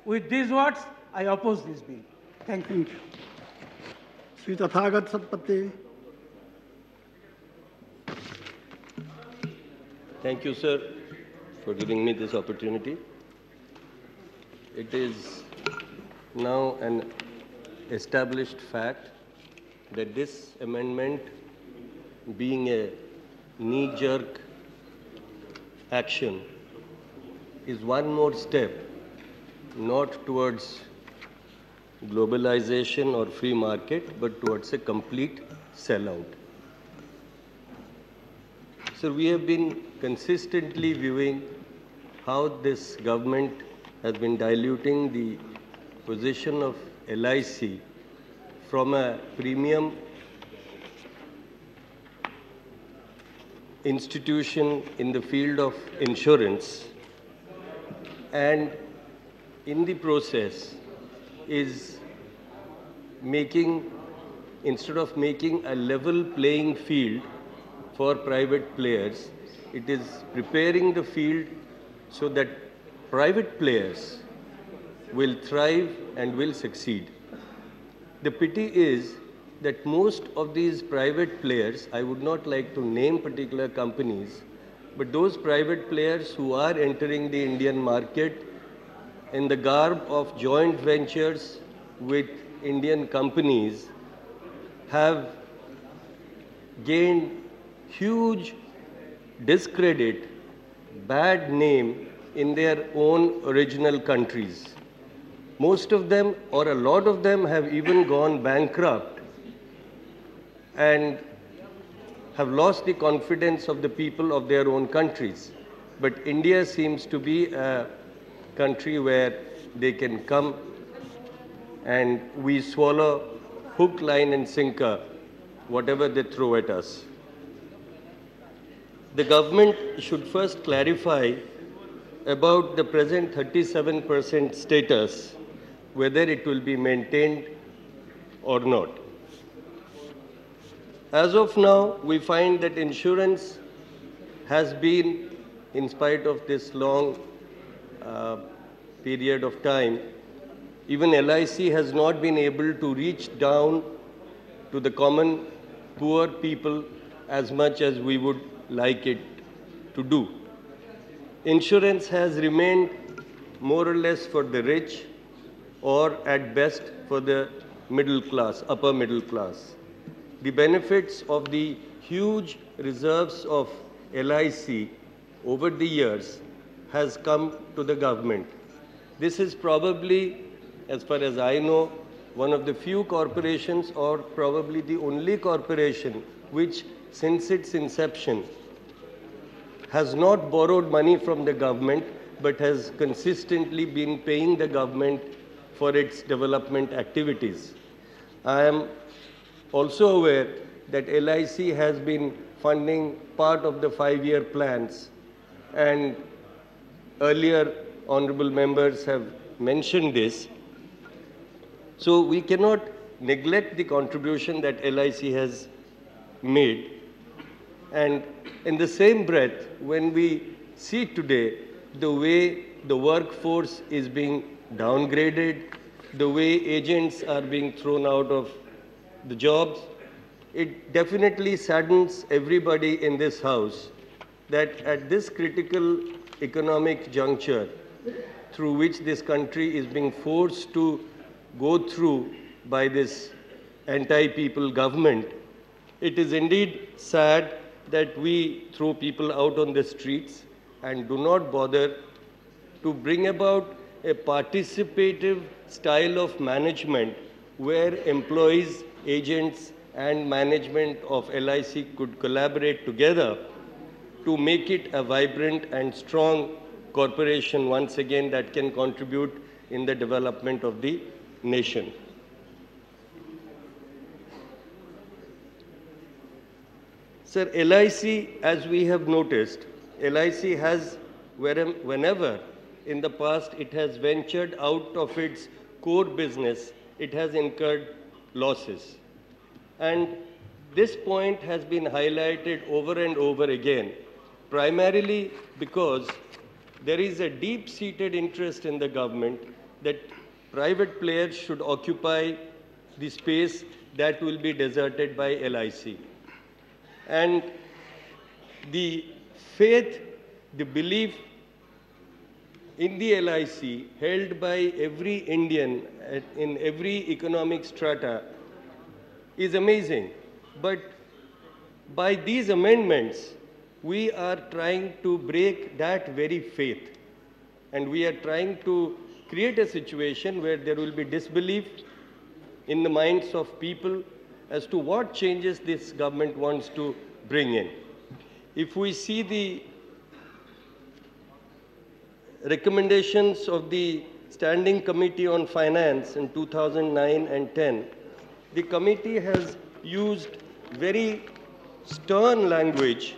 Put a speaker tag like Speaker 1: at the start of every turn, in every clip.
Speaker 1: With these words, I oppose this bill. Thank you.
Speaker 2: Sri Tathagat Satpathy.
Speaker 3: Thank you, sir, for giving me this opportunity. It is now an established fact that this amendment, being a knee-jerk action, is one more step not towards globalization or free market, but towards a complete sellout. So we have been consistently viewing how this government has been diluting the position of LIC from a premium institution in the field of insurance, and in the process is making, instead of making a level playing field for private players, it is preparing the field so that private players will thrive and will succeed. The pity is that most of these private players, I would not like to name particular companies, but those private players who are entering the Indian market in the garb of joint ventures with Indian companies have gained huge discredit, bad name in their own original countries. Most of them, or a lot of them, have even gone bankrupt and have lost the confidence of the people of their own countries. But India seems to be a country where they can come and we swallow hook, line and sinker whatever they throw at us. The government should first clarify about the present 37% status, whether it will be maintained or not. As of now, we find that insurance has been, in spite of this long period of time, even LIC has not been able to reach down to the common poor people as much as we would like it to do. Insurance has remained more or less for the rich, or at best for the middle class, upper middle class. The benefits of the huge reserves of LIC over the years has come to the government. This is probably, as far as I know, one of the few corporations, or probably the only corporation, which since its inception has not borrowed money from the government, but has consistently been paying the government for its development activities. I am also aware that LIC has been funding part of the 5-year plans, and earlier honorable members have mentioned this. So we cannot neglect the contribution that LIC has made. And in the same breath, when we see today the way the workforce is being downgraded, the way agents are being thrown out of the jobs, it definitely saddens everybody in this house that at this critical economic juncture through which this country is being forced to go through by this anti-people government, it is indeed sad that we throw people out on the streets and do not bother to bring about a participative style of management where employees, agents, and management of LIC could collaborate together to make it a vibrant and strong corporation once again that can contribute in the development of the nation. Sir, LIC, as we have noticed, LIC has, whenever in the past it has ventured out of its core business, it has incurred losses. And this point has been highlighted over and over again, primarily because there is a deep-seated interest in the government that private players should occupy the space that will be deserted by LIC. And the faith, the belief in the LIC held by every Indian in every economic strata is amazing. But by these amendments, we are trying to break that very faith. And we are trying to create a situation where there will be disbelief in the minds of people as to what changes this government wants to bring in. If we see the recommendations of the Standing Committee on Finance in 2009 and 10, the committee has used very stern language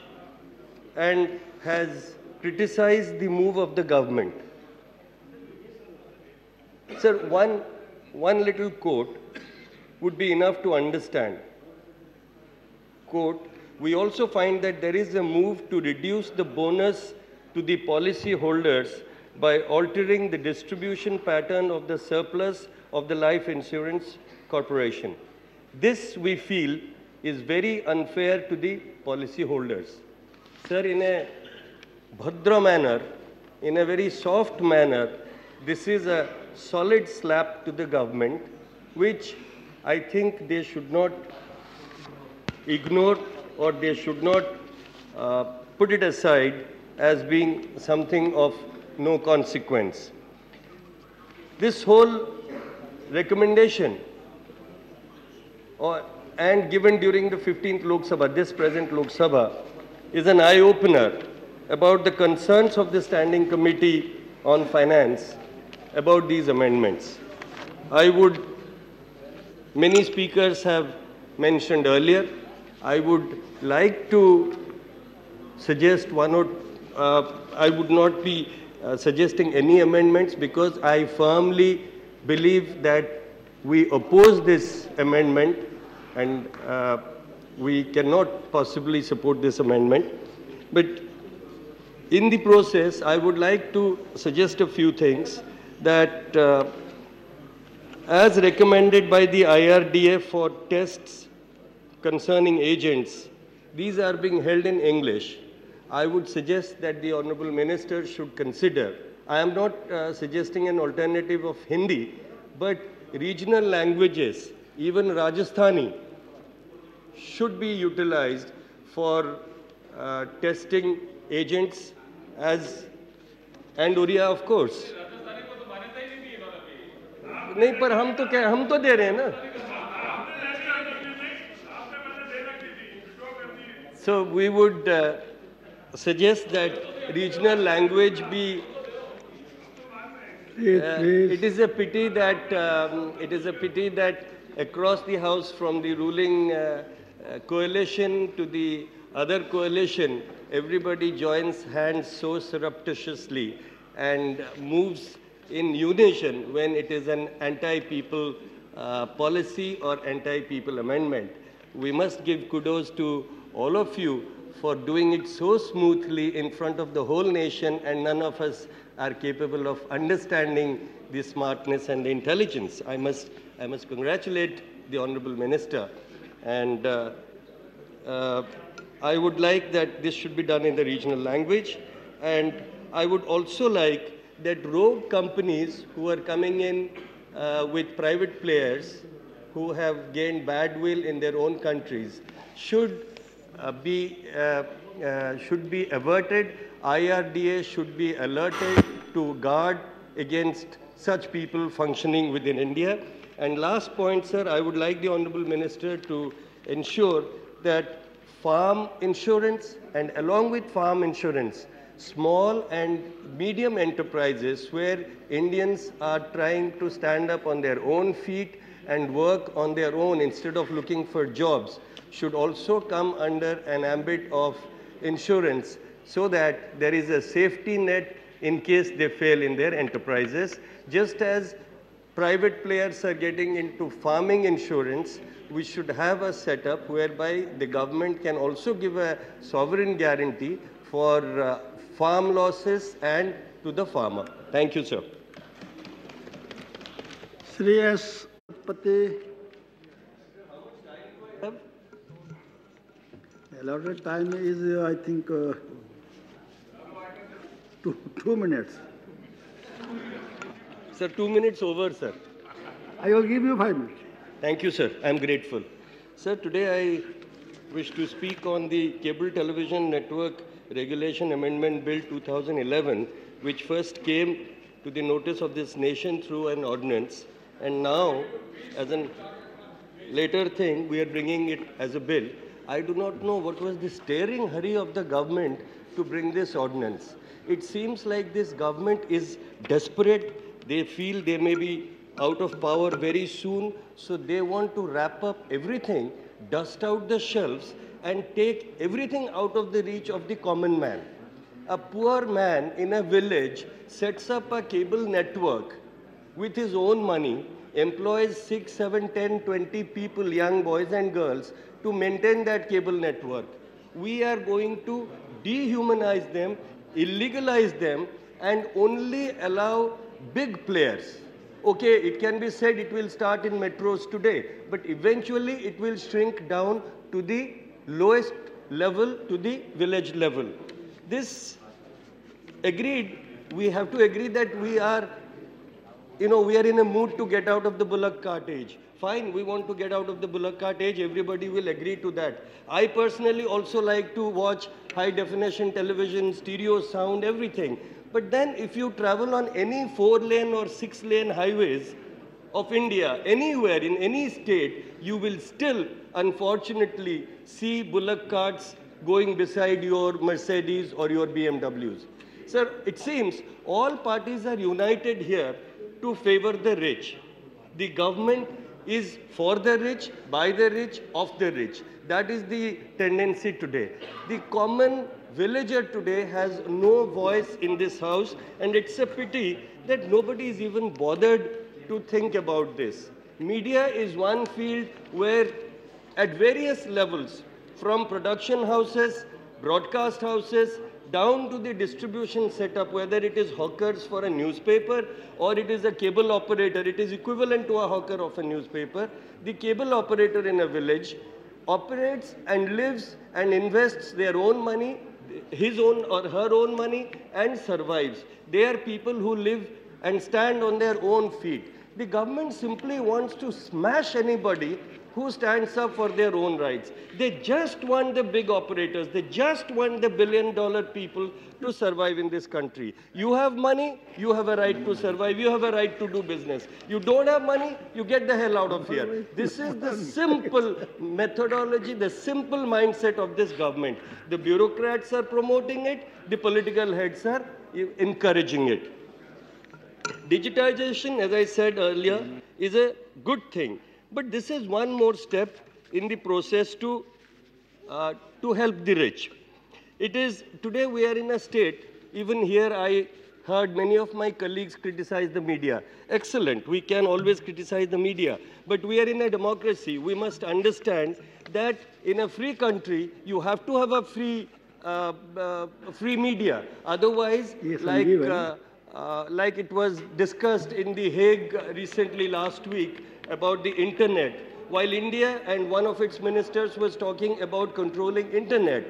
Speaker 3: and has criticized the move of the government. Sir, one little quote would be enough to understand. Quote, "We also find that there is a move to reduce the bonus to the policy holders by altering the distribution pattern of the surplus of the life insurance corporation. This, we feel, is very unfair to the policy holders." Sir, in a bhadra manner, in a very soft manner, this is a solid slap to the government, which I think they should not ignore, or they should not put it aside as being something of no consequence. This whole recommendation and given during the 15th Lok Sabha, this present Lok Sabha, is an eye-opener about the concerns of the Standing Committee on Finance about these amendments. Many speakers have mentioned earlier, I would like to suggest I would not be suggesting any amendments because I firmly believe that we oppose this amendment and we cannot possibly support this amendment. But in the process, I would like to suggest a few things that as recommended by the IRDA for tests concerning agents, these are being held in English. I would suggest that the Honorable Minister should consider. I am not suggesting an alternative of Hindi, but regional languages, even Rajasthani, should be utilized for testing agents and Oriya, of course. नहीं, पर हम तो दे रहे हैं ना. So we would suggest that regional language be. It is a pity that across the House, from the ruling coalition to the other coalition, everybody joins hands so surreptitiously and moves in unison when it is an anti-people policy or anti-people amendment. We must give kudos to all of you for doing it so smoothly in front of the whole nation, and none of us are capable of understanding the smartness and the intelligence. I must congratulate the Honorable Minister, and I would like that this should be done in the regional language, and I would also like that rogue companies who are coming in with private players who have gained badwill in their own countries should be averted. IRDA should be alerted to guard against such people functioning within India. And last point, sir, I would like the Honorable Minister to ensure that farm insurance, and along with farm insurance, small and medium enterprises where Indians are trying to stand up on their own feet and work on their own instead of looking for jobs should also come under an ambit of insurance, so that there is a safety net in case they fail in their enterprises. Just as private players are getting into farming insurance, we should have a setup whereby the government can also give a sovereign guarantee for farm losses and to the farmer. Thank you, sir.
Speaker 2: Shri S. Pate. Allotted time is, I think, 2 minutes.
Speaker 3: Sir, 2 minutes over, sir.
Speaker 2: I will give you 5 minutes.
Speaker 3: Thank you, sir. I'm grateful. Sir, today I wish to speak on the Cable Television Network Regulation Amendment Bill 2011, which first came to the notice of this nation through an ordinance, and now, as a later thing, we are bringing it as a bill. I do not know what was the staring hurry of the government to bring this ordinance. It seems like this government is desperate. They feel they may be out of power very soon, so they want to wrap up everything, dust out the shelves, and take everything out of the reach of the common man. A poor man in a village sets up a cable network with his own money, employs 6, 7, 10, 20 people, young boys and girls, to maintain that cable network. We are going to dehumanize them, illegalize them, and only allow big players. Okay, it can be said it will start in metros today, but eventually it will shrink down to the lowest level, to the village level. This agreed, we have to agree that we are in a mood to get out of the bullock cart age. Fine, we want to get out of the bullock cart age. Everybody will agree to that. I personally also like to watch high definition television, stereo sound, everything. But then if you travel on any 4-lane or 6-lane highways of India, anywhere in any state, you will still, unfortunately, see bullock carts going beside your Mercedes or your BMWs. Sir, it seems all parties are united here to favor the rich. The government is for the rich, by the rich, of the rich. That is the tendency today. The common villager today has no voice in this house, and it's a pity that nobody is even bothered to think about this. Media is one field where at various levels, from production houses, broadcast houses, down to the distribution setup, whether it is hawkers for a newspaper or it is a cable operator, it is equivalent to a hawker of a newspaper. The cable operator in a village operates and lives and invests their own money, his own or her own money, and survives. They are people who live and stand on their own feet. The government simply wants to smash anybody who stands up for their own rights. They just want the big operators. They just want the billion-dollar people to survive in this country. You have money, you have a right to survive. You have a right to do business. You don't have money, you get the hell out of here. This is the simple methodology, the simple mindset of this government. The bureaucrats are promoting it. The political heads are encouraging it. Digitization, as I said earlier, is a good thing. But this is one more step in the process to help the rich. It is, today we are in a state, even here I heard many of my colleagues criticize the media. Excellent, we can always criticize the media. But we are in a democracy. We must understand that in a free country, you have to have a free media. Otherwise,
Speaker 2: yes,
Speaker 3: like it was discussed in The Hague recently last week about the internet, while India and one of its ministers was talking about controlling internet.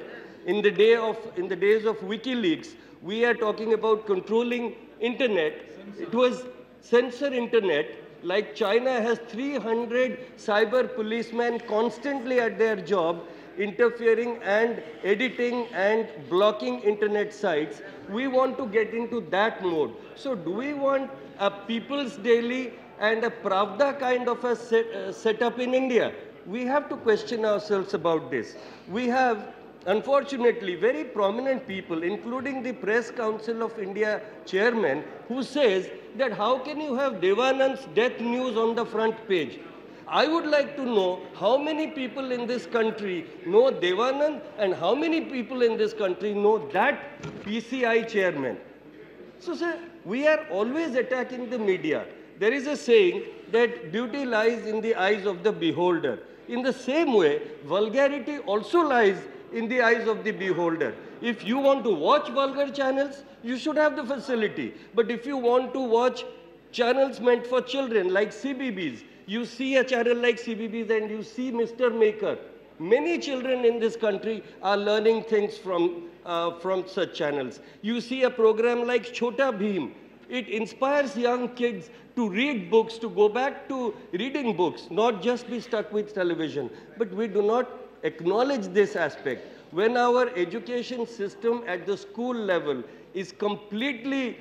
Speaker 3: In the days of WikiLeaks, we are talking about controlling internet. It was censor internet, like China has 300 cyber policemen constantly at their job, interfering and editing and blocking internet sites. We want to get into that mode. So do we want a People's Daily and a Pravda kind of a setup in India? We have to question ourselves about this. We have, unfortunately, very prominent people, including the Press Council of India chairman, who says that how can you have Devanand's death news on the front page? I would like to know how many people in this country know Devanand and how many people in this country know that PCI chairman. So, sir, we are always attacking the media. There is a saying that beauty lies in the eyes of the beholder. In the same way, vulgarity also lies in the eyes of the beholder. If you want to watch vulgar channels, you should have the facility. But if you want to watch channels meant for children like CBBS. You see a channel like CBBS and you see Mr. Maker. Many children in this country are learning things from such channels. You see a program like Chhota Bheem. It inspires young kids to read books, to go back to reading books, not just be stuck with television. But we do not acknowledge this aspect. When our education system at the school level is completely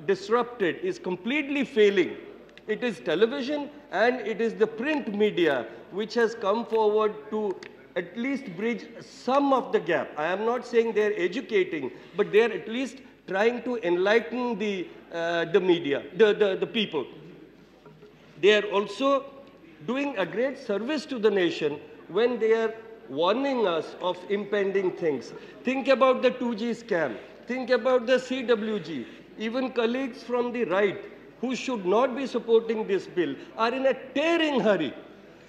Speaker 3: disrupted, is completely failing, it is television and it is the print media which has come forward to at least bridge some of the gap. I am not saying they are educating, but they are at least trying to enlighten the media, the people. They are also doing a great service to the nation when they are warning us of impending things. Think about the 2G scam. Think about the CWG. Even colleagues from the right who should not be supporting this bill are in a tearing hurry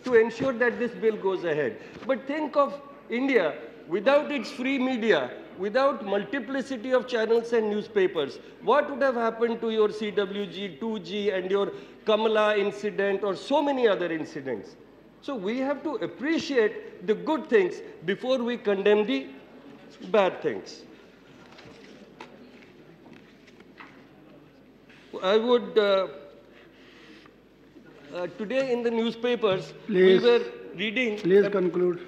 Speaker 3: to ensure that this bill goes ahead. But think of India without its free media, without multiplicity of channels and newspapers. What would have happened to your CWG, 2G and your Kamala incident or so many other incidents? So we have to appreciate the good things before we condemn the bad things. I would, today in the newspapers, we were reading...
Speaker 2: Please conclude.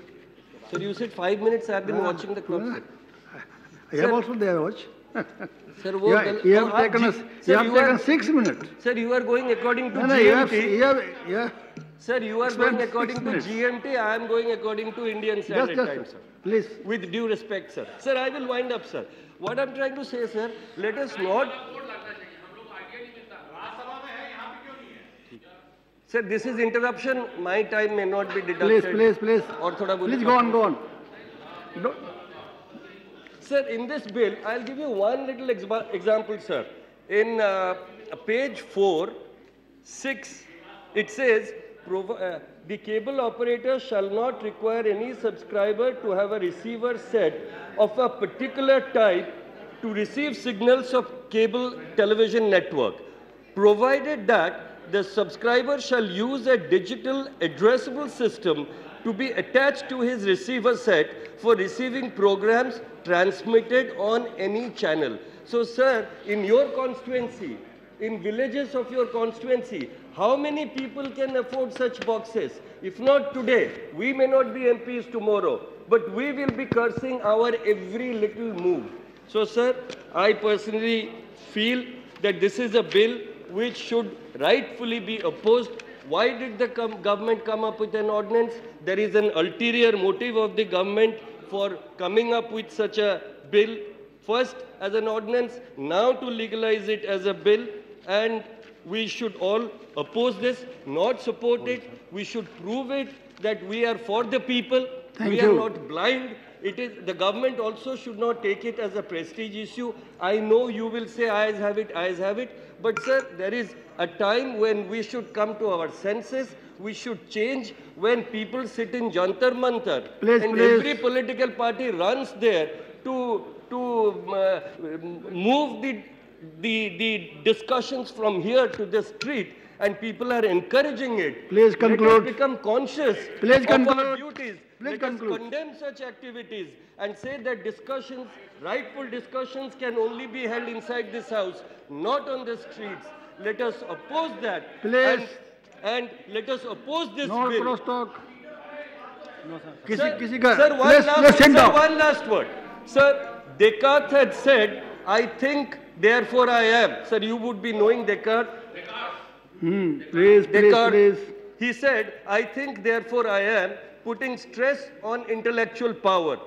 Speaker 3: Sir, you said 5 minutes. I have been watching the clock, sir.
Speaker 2: I have also there watch.
Speaker 3: Sir,
Speaker 2: you have taken 6 minutes.
Speaker 3: Sir, you are going according to
Speaker 2: No,
Speaker 3: GMT. Sir, you are going according to GMT. I am going according to Indian Standard Time, sir.
Speaker 2: Please.
Speaker 3: With due respect, sir. Sir, I will wind up, sir. What I am trying to say, sir, let us not... Sir, this is interruption. My time may not be deducted.
Speaker 2: Please. Please go on.
Speaker 3: Sir, in this bill, I'll give you one little example, sir. In page 4, 6, it says, the cable operator shall not require any subscriber to have a receiver set of a particular type to receive signals of cable television network, provided that the subscriber shall use a digital addressable system to be attached to his receiver set for receiving programs transmitted on any channel. So, sir, in your constituency, in villages of your constituency, how many people can afford such boxes? If not today, we may not be MPs tomorrow, but we will be cursing our every little move. So, sir, I personally feel that this is a bill which should rightfully be opposed. Why did the government come up with an ordinance? There is an ulterior motive of the government for coming up with such a bill, first as an ordinance, now to legalize it as a bill, and we should all oppose this, not support it. We should prove it that we are for the people. We are not blind. The government also should not take it as a prestige issue. I know you will say, eyes have it. But, sir, there is a time when we should come to our senses. We should change when people sit in Jantar Mantar. Every political party runs there to move the discussions from here to the street, and people are encouraging it.
Speaker 2: Please conclude.
Speaker 3: Let us become conscious of our duties. Let us condemn such activities and say that discussions, rightful discussions, can only be held inside this house, not on the streets. Let us oppose that.
Speaker 2: Please.
Speaker 3: And let us oppose this
Speaker 2: No
Speaker 3: bill.
Speaker 2: cross talk.
Speaker 3: Sir, one last word. Sir, Descartes had said, I think, therefore I am. Sir, you would be knowing Descartes.
Speaker 2: Please.
Speaker 3: He said, I think, therefore I am, putting stress on intellectual power.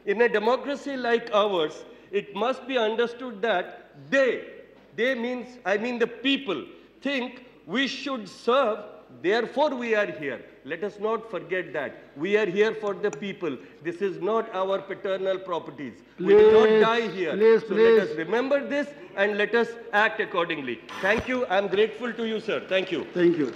Speaker 3: In a democracy like ours, it must be understood that I mean the people, think we should serve, therefore we are here. Let us not forget that. We are here for the people. This is not our paternal properties. We did not die here. Let us remember this and let us act accordingly. Thank you. I am grateful to you, sir. Thank you.
Speaker 2: Thank you.